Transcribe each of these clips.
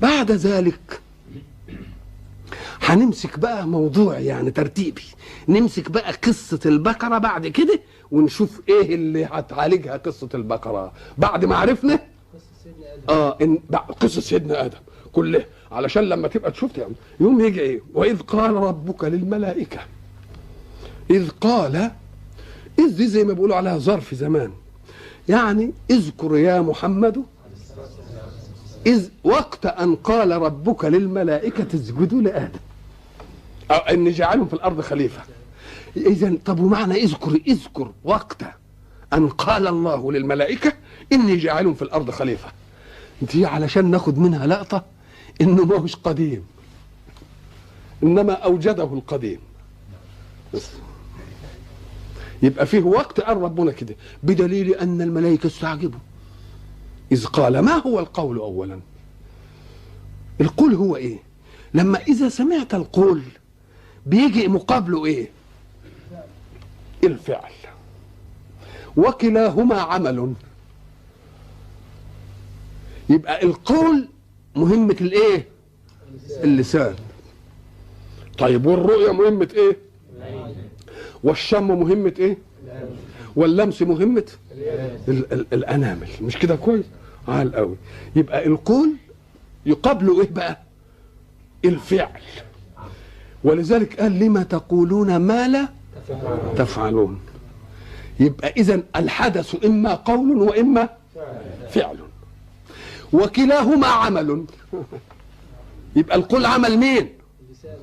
بعد ذلك هنمسك بقى موضوع يعني ترتيبي، نمسك بقى قصة البقرة بعد كده ونشوف ايه اللي هتعالجها قصة البقرة بعد ما عرفنا قصة سيدنا آدم كلها، علشان لما تبقى تشوف يعني يوم يجي ايه وإذ قال ربك للملائكة، إذ قال، إذ دي زي ما بيقولوا عليها ظرف زمان، يعني اذكر يا محمد إذ وقت أن قال ربك للملائكة اسجدوا لآدم أو إني جاعلهم في الأرض خليفة. إذن طب ومعنى اذكر وقت أن قال الله للملائكة إني جاعلهم في الأرض خليفة، دي علشان ناخد منها لقطة إنه ما هوش قديم إنما أوجده القديم بس. يبقى فيه وقت قال ربنا كده بدليل أن الملائكة استعجبوا إذ قال. ما هو القول أولا؟ القول هو إيه؟ لما إذا سمعت القول بيجي مقابله إيه؟ الفعل، وكلاهما عمل. يبقى القول مهمة الإيه؟ اللسان. طيب والرؤية مهمة إيه؟ والشم مهمة إيه؟ واللمس مهمة الأنامل. مش كده كويس؟ عال قوي. يبقى القول يقابله إيه بقى؟ الفعل. ولذلك قال لما تقولون ما لا تفعلون. يبقى إذن الحدث إما قول وإما فعل، وكلاهما عمل. يبقى القول عمل مين؟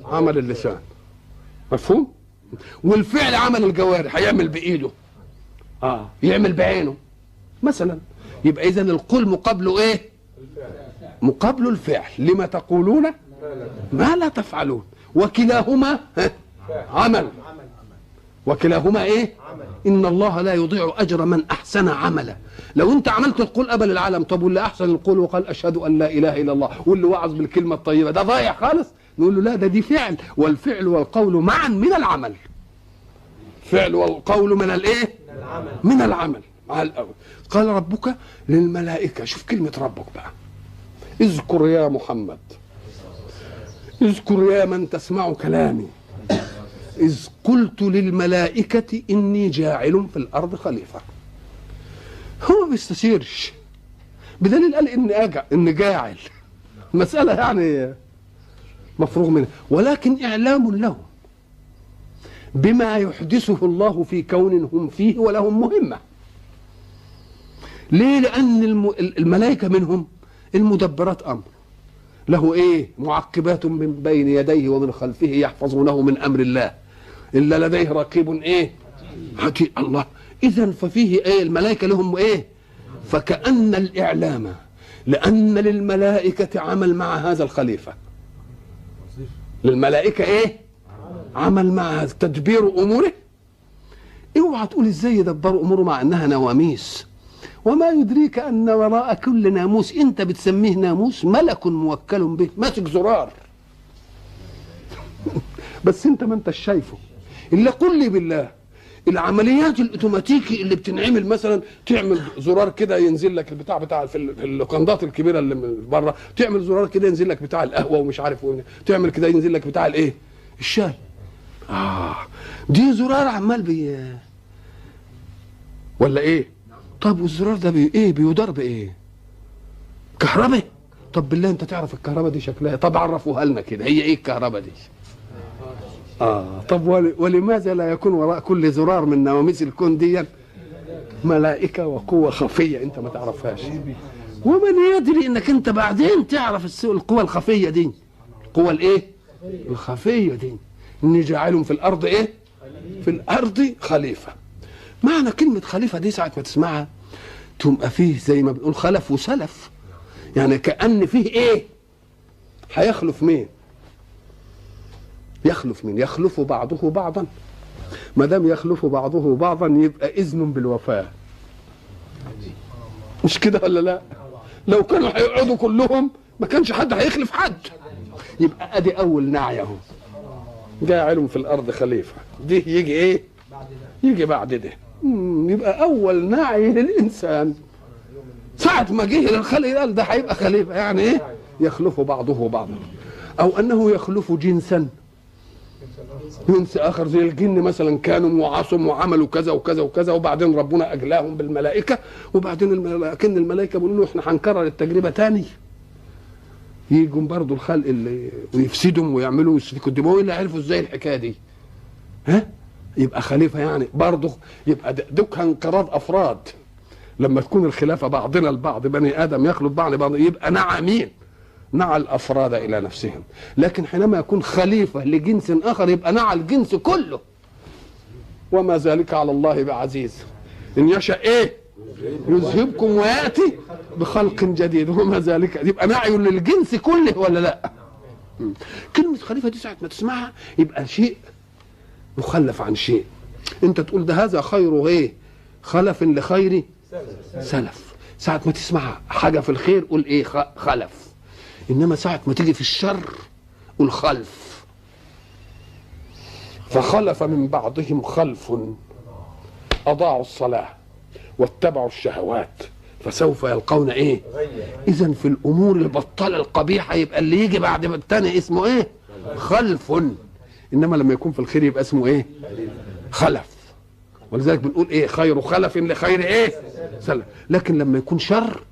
عمل اللسان، مفهوم؟ والفعل عمل الجوارح، هيعمل بإيده يعمل بعينه مثلا. يبقى إذن القول مقابله إيه؟ مقابله الفعل. لما تقولون ما لا تفعلون. وكلاهما عمل. وكلاهما ايه؟ ان الله لا يضيع اجر من احسن عملا. لو انت عملت القول قبل العالم، طب واللي احسن القول وقال اشهد ان لا اله الا الله واللي وعظ بالكلمه الطيبه ده ضايع خالص؟ نقول له لا، ده دي فعل، والفعل والقول معا من العمل. فعل والقول من الايه؟ من العمل مع الاول. قال ربك للملائكه، شوف كلمه ربك بقى، اذكر يا محمد، اذكر يا من تسمع كلامي، إذ قلت للملائكة إني جاعل في الأرض خليفة. هو ما بيستشيرش، بدليل قال إني جاعل، مسألة يعني مفروغ منها، ولكن إعلام لهم بما يحدثه الله في كون هم فيه ولهم مهمة. ليه؟ لأن الملائكة منهم المدبرات أمر، له ايه؟ معقبات من بين يديه ومن خلفه يحفظونه من امر الله، الا لديه رقيب ايه؟ عتيد. الله. اذا ففيه ايه؟ الملائكه لهم ايه؟ فكأن الاعلام لان للملائكه عمل مع هذا الخليفه. للملائكه ايه؟ عمل مع هذا تدبير اموره. اوعى تقول ازاي يدبروا اموره مع انها نواميس. وما يدريك أن وراء كل ناموس أنت بتسميه ناموس ملك موكل به ماسك زرار بس أنت ما أنت شايفه. إلا قل لي بالله، العمليات الأوتوماتيكي اللي بتنعمل مثلا تعمل زرار كده ينزل لك البتاع بتاع في اللوكندات الكبيرة اللي من بره، تعمل زرار كده ينزل لك بتاع القهوة ومش عارف تعمل كده ينزل لك بتاع الإيه؟ الشاي. دي زرار عمال ولا إيه؟ طب والزرار ده ايه؟ بيدار بايه؟ كهرباء. طب بالله انت تعرف الكهرباء دي شكلها؟ طب عرفوها لنا كده، هي ايه الكهرباء دي؟ طب ولماذا لا يكون وراء كل زرار من نواميس الكون دي ملائكه وقوه خفيه انت ما تعرفهاش؟ ومن يدري انك انت بعدين تعرف القوه الخفيه دي، القوه الايه؟ الخفيه دي، اني جاعلهم في الارض ايه؟ في الارض خليفه. معنى كلمة خليفة دي ساعة ما تسمعها تبقى فيه زي ما بنقول خلف وسلف، يعني كأن فيه ايه؟ هيخلف مين؟ يخلف مين؟ يخلف بعضه بعضا. ما دام يخلف بعضه بعضا يبقى إذن بالوفاة. مش كده ولا لا؟ لو كانوا هيقعدوا كلهم ما كانش حد هيخلف حد. يبقى ادي أول نعي اهو، جاعلهم في الأرض خليفة. دي يجي ايه؟ يجي بعد ده. يبقى اول نعي للانسان ساعه ما جه للخلق قال ده هيبقى خليفه، يعني ايه؟ يخلف بعضه بعضا، او انه يخلف جنسا جنس اخر، زي الجن مثلا كانوا وعصوا وعملوا كذا وكذا وكذا، وبعدين ربنا اجلاهم بالملائكه، وبعدين لكن الملائكه بيقولوا له احنا هنكرر التجربه تاني، يجوا برضه الخلق اللي ويفسدهم ويعملوا ويسفكوا الدماء، اللي عرفوا ازاي الحكايه دي؟ ها؟ يبقى خليفه يعني برضه، يبقى دوك انقراض افراد. لما تكون الخلافه بعضنا البعض، بني ادم يخلط بعض يبقى نعى مين؟ نعى الافراد الى نفسهم. لكن حينما يكون خليفه لجنس اخر يبقى نعى الجنس كله. وما ذلك على الله بعزيز، ان يشاء ايه؟ يذهبكم وياتي بخلق جديد، وما ذلك، يبقى نعي للجنس كله ولا لا؟ كلمه خليفه دي ساعه ما تسمعها يبقى شيء مخلف عن شيء. انت تقول ده هذا خير ايه؟ خلف لخير سلف. ساعه ما تسمع حاجه في الخير قول ايه؟ خلف. انما ساعه ما تيجي في الشر قول خلف. فخلف من بعضهم خلف اضاعوا الصلاه واتبعوا الشهوات فسوف يلقون ايه؟ اذا في الامور البطاله القبيحه يبقى اللي يجي بعد الثاني اسمه ايه؟ خلف. انما لما يكون في الخير يبقى اسمه ايه؟ خلف. ولذلك بنقول ايه؟ خير خلف لخير ايه؟ سلف. لكن لما يكون شر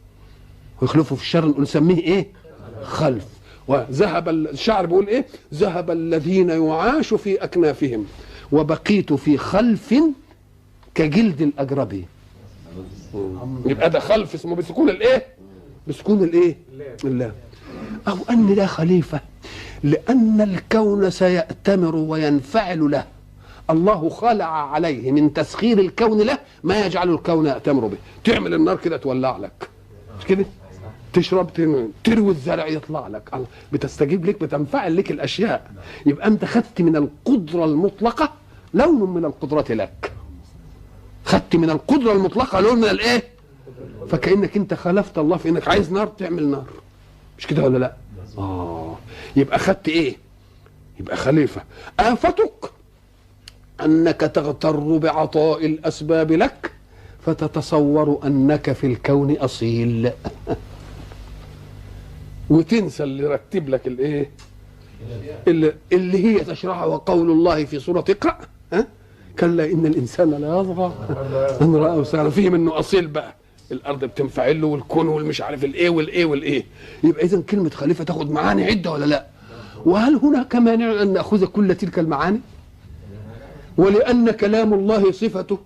ويخلفوا في الشر نقول نسميه ايه؟ خلف. وذهب الشعر بيقول ايه؟ ذهب الذين يعاش في اكنافهم وبقيت في خلف كجلد الاجربي. يبقى ده خلف اسمه بسكون الايه؟ بسكون الايه؟ اللام. او ان ده خليفه لان الكون سيأتمر وينفعل له. الله خلع عليه من تسخير الكون له ما يجعل الكون يأتمر به. تعمل النار كده تولع لك، مش كده؟ تشرب تروي الزرع يطلع لك، بتستجيب لك، بتنفعل لك الاشياء. يبقى انت خدت من القدره المطلقه لون من القدره لك، خدت من القدره المطلقه لون من الايه؟ فكانك انت خالفت الله في انك عايز نار تعمل نار، مش كده ولا لا؟ يبقى خدت ايه؟ يبقى خليفه. آفتك انك تغتر بعطاء الاسباب لك فتتصور انك في الكون اصيل وتنسى اللي رتب لك الايه؟ اللي هي تشرحها وقول الله في سوره اقرأ، ها؟ كلا ان الانسان لا يطغى ان رآه استغنى. فيه منه اصيل بقى، الارض بتنفعل له والكون والمش عارف الايه والايه والايه. يبقى اذا كلمه خليفه تاخد معاني عده ولا لا؟ وهل هناك مانع ان ناخذ كل تلك المعاني؟ ولان كلام الله صفته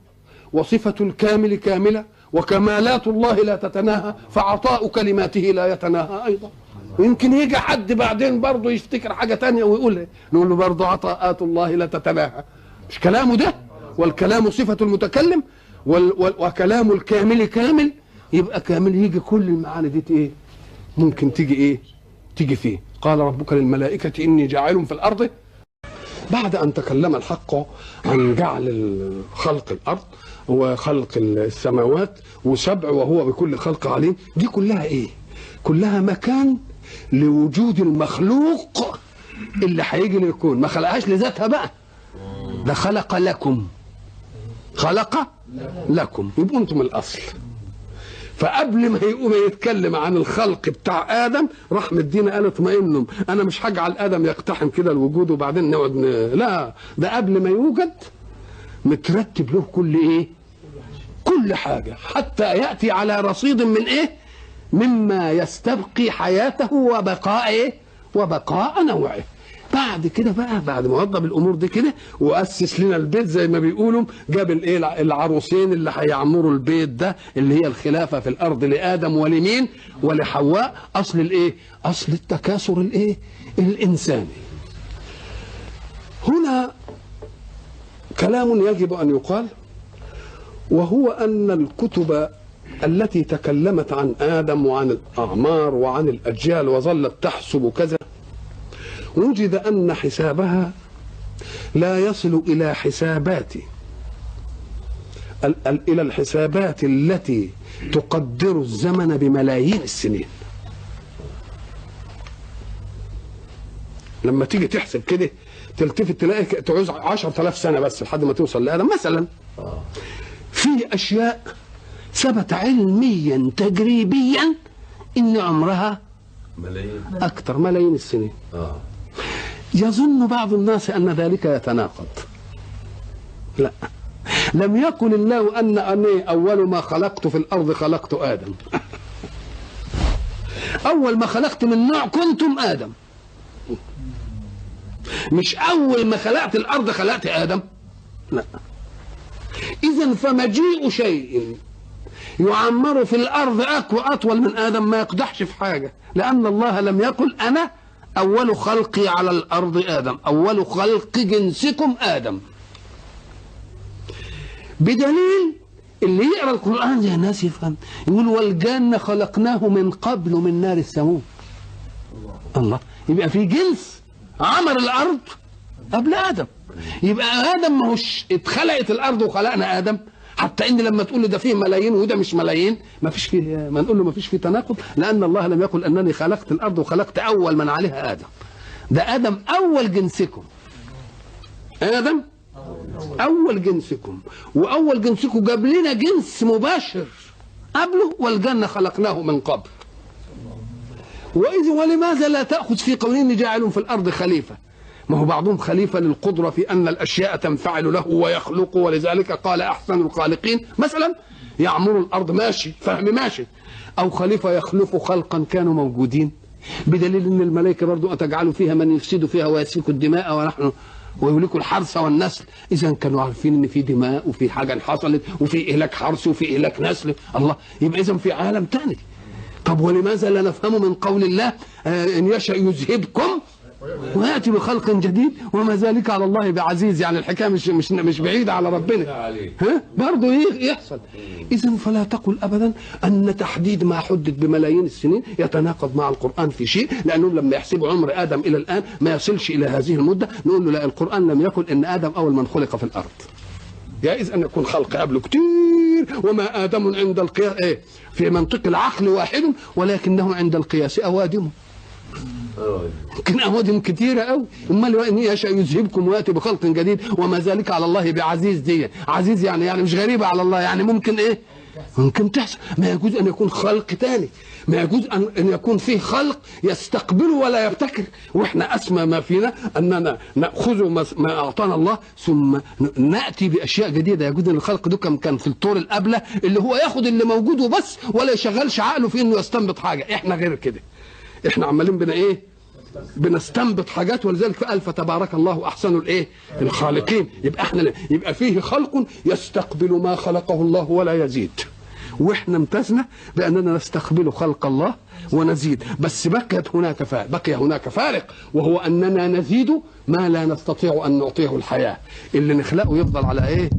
وصفه الكامل كامله وكمالات الله لا تتناهى، فعطاء كلماته لا يتناهى ايضا. ويمكن يجي حد بعدين برضه يفتكر حاجه تانية ويقول نقول له برضه عطاءات الله لا تتناهى. مش كلامه ده؟ والكلام صفه المتكلم وكلام الكامل كامل، يبقى كامل يجي كل المعاني دي ايه؟ ممكن تيجي ايه؟ تيجي فيه. قال ربك للملائكه اني جاعل في الارض. بعد ان تكلم الحق عن جعل خلق الارض وخلق السماوات وسبع وهو بكل خلق عليم، دي كلها ايه؟ كلها مكان لوجود المخلوق اللي هيجي للكون. ما خلقهاش لذاتها بقى، ده خلق لكم، خلق لكم، يبقوا انتم الاصل. فقبل ما يقوم يتكلم عن الخلق بتاع ادم راح مدينا قال اطمئنوا، انا مش هجعل ادم يقتحم كده الوجود وبعدين نقعد لا، ده قبل ما يوجد مترتب له كل ايه؟ كل حاجه، حتى ياتي على رصيد من ايه؟ مما يستبقي حياته وبقاء ايه؟ وبقاء نوعه. بعد كده بقى، بعد ما وضب الامور دي كده واسس لنا البيت زي ما بيقولوا، جاب الايه؟ العروسين اللي هيعمروا البيت ده، اللي هي الخلافه في الارض لادم ولمين؟ ولحواء. اصل الايه؟ اصل التكاثر الايه؟ الانساني. هنا كلام يجب ان يقال، وهو ان الكتب التي تكلمت عن ادم وعن الاعمار وعن الاجيال وظلت تحسب كذا، وجد أن حسابها لا يصل إلى حسابات إلى الحسابات التي تقدر الزمن بملايين السنين. لما تيجي تحسب كده تلتفت تلاقي تعوز 10,000 سنة بس لحد ما توصل لآدم مثلا. في أشياء ثبت علميا تجريبيا إن عمرها ملايين، اكثر ملايين السنين. يظن بعض الناس ان ذلك يتناقض. لا، لم يقل الله أني أول ما خلقت في الأرض خلقت آدم. أول ما خلقت من نوع كنتم آدم، مش أول ما خلقت الأرض خلقت آدم. لا. إذن فمجيء شيء يعمر في الأرض أطول من آدم ما يقدحش في حاجة، لأن الله لم يقل أنا أول خلقي على الأرض آدم، أول خلق جنسكم آدم. بدليل اللي يقرأ القرآن زي الناس يفهم، يقول والجنة خلقناه من قبل من نار السموم. الله، يبقى في جنس عمر الأرض قبل آدم. يبقى آدم ما هوش اتخلقت الأرض وخلقنا آدم، حتى إن لما تقول له ده فيه ملايين وده مش ملايين، ما فيش فيه، ما نقول له ما فيش فيه تناقض، لأن الله لم يقل أنني خلقت الأرض وخلقت أول من عليها آدم. ده آدم أول جنسكم، آدم أول جنسكم، وأول جنسكم جاب لنا جنس مباشر قبله، والجنة خلقناه من قبل. وإذ ولماذا لا تأخذ في قولين جاعل في الأرض خليفة؟ ما هو بعضهم خليفة للقدرة في أن الأشياء تنفعل له ويخلق، ولذلك قال أحسن الخالقين مثلا يعمر الأرض، ماشي، فهم ماشي. أو خليفة يخلق خلقا كانوا موجودين، بدليل أن الملائكة برضو أتجعلوا فيها من يفسد فيها ويسفك الدماء ونحن ويهلكوا الحرث والنسل. إذا كانوا عارفين إن في دماء وفي حاجة حصلت وفي إهلاك حرث وفي إهلاك نسل. الله، يبقى إذا في عالم تاني. طب ولماذا لا نفهم من قول الله إن يشأ يذهبكم ويأتي بخلق جديد وما ذلك على الله بعزيز؟ يعني الحكاية مش بعيدة على ربنا، ها برضه يحصل. إذن فلا تقل أبدا أن تحديد ما حدد بملايين السنين يتناقض مع القرآن في شيء، لأنهم لما يحسبوا عمر آدم إلى الآن ما يصلش إلى هذه المدة، نقول له لا، القرآن لم يقل إن آدم أول من خلق في الأرض. جائز أن يكون خلق قبله كتير، وما آدم عند القياس في منطق العقل واحد، ولكنه عند القياس أوادم. يمكن أوادم كتيرة أوي. أمال إن يشاء يذهبكم ويأتي بخلق جديد وما ذلك على الله بعزيز. دي عزيز يعني مش غريبة على الله، يعني ممكن ممكن تحصل. ما يجوز أن يكون خلق تاني، ما يجوز أن يكون فيه خلق يستقبله ولا يبتكر. وإحنا أسمى ما فينا أننا نأخذ ما أعطانا الله ثم نأتي بأشياء جديدة. يجوز أن الخلق ده كان في الطور الأبلة اللي هو ياخد اللي موجود وبس ولا يشغلش عقله في إنه يستنبط حاجة. إحنا غير كده، إحنا عمالين بنستنبط حاجات، ولذلك قال فتبارك الله أحسن الخالقين. يبقى فيه خلق يستقبل ما خلقه الله ولا يزيد، واحنا امتزنا باننا نستقبل خلق الله ونزيد. بس بقي هناك فارق، وهو اننا نزيد ما لا نستطيع ان نعطيه الحياه. اللي نخلقه يفضل على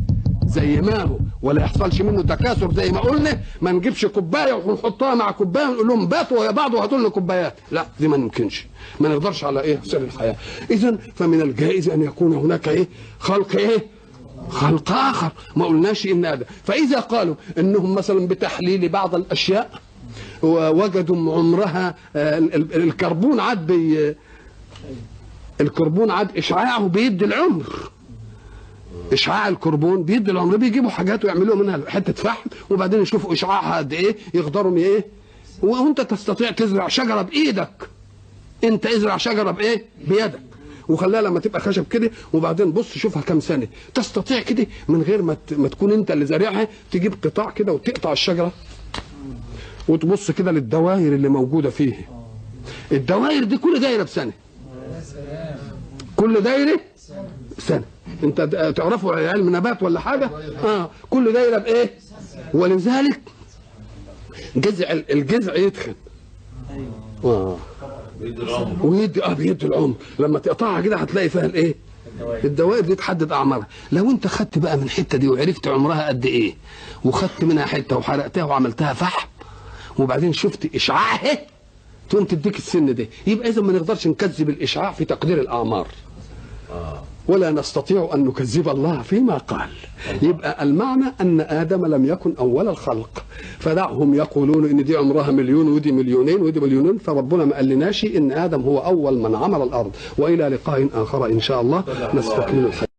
زي ما هو، ولا يحصلش منه تكاثر زي ما قلنا. ما نجيبش كوبايه ونحطها مع كوبايه ونقول لهم باتوا ويا بعض وهاتوا لنا كوبايات، لا، دي ما يمكنش، ما نقدرش على سر الحياه. اذا فمن الجائز ان يكون هناك خلق آخر. ما قلناش إن هذا. فإذا قالوا إنهم مثلا بتحليل بعض الأشياء ووجدوا عمرها الكربون عاد إشعاعه بيدي العمر. إشعاع الكربون بيدي العمر. بيجيبوا حاجات ويعملوا منها حتة فحم وبعدين يشوفوا إشعاعها قد يقدروا وأنت تستطيع تزرع شجرة بإيدك. أنت ازرع شجرة بيدك وخليها لما تبقى خشب كده، وبعدين بص شوفها كم سنه. تستطيع كده من غير ما تكون انت اللي زارعها، تجيب قطاع كده وتقطع الشجره وتبص كده للدوائر اللي موجوده فيه. الدوائر دي كل دايره بسنه، كل دايره سنه. انت تعرفوا علم نبات ولا حاجه؟ كل دايره ولذلك الجذع يدخن بيدي العمر. لما تقطعها كده هتلاقي فيها الدوائر دي تحدد اعمارها. لو انت خدت بقى من الحته دي وعرفت عمرها قد وخدت منها حته وحرقتها وعملتها فحم وبعدين شفت اشعاعها تقوم تديك السن ده، يبقى اذا ما نقدرش نكذب الاشعاع في تقدير الاعمار، ولا نستطيع ان نكذب الله فيما قال. يبقى المعنى ان ادم لم يكن اول الخلق، فدعهم يقولون ان دي عمرها مليون ودي مليونين ودي مليونين، فربنا ما قالناش ان ادم هو اول من عمر الارض. والى لقاء اخر ان شاء الله نستكمل الحديث.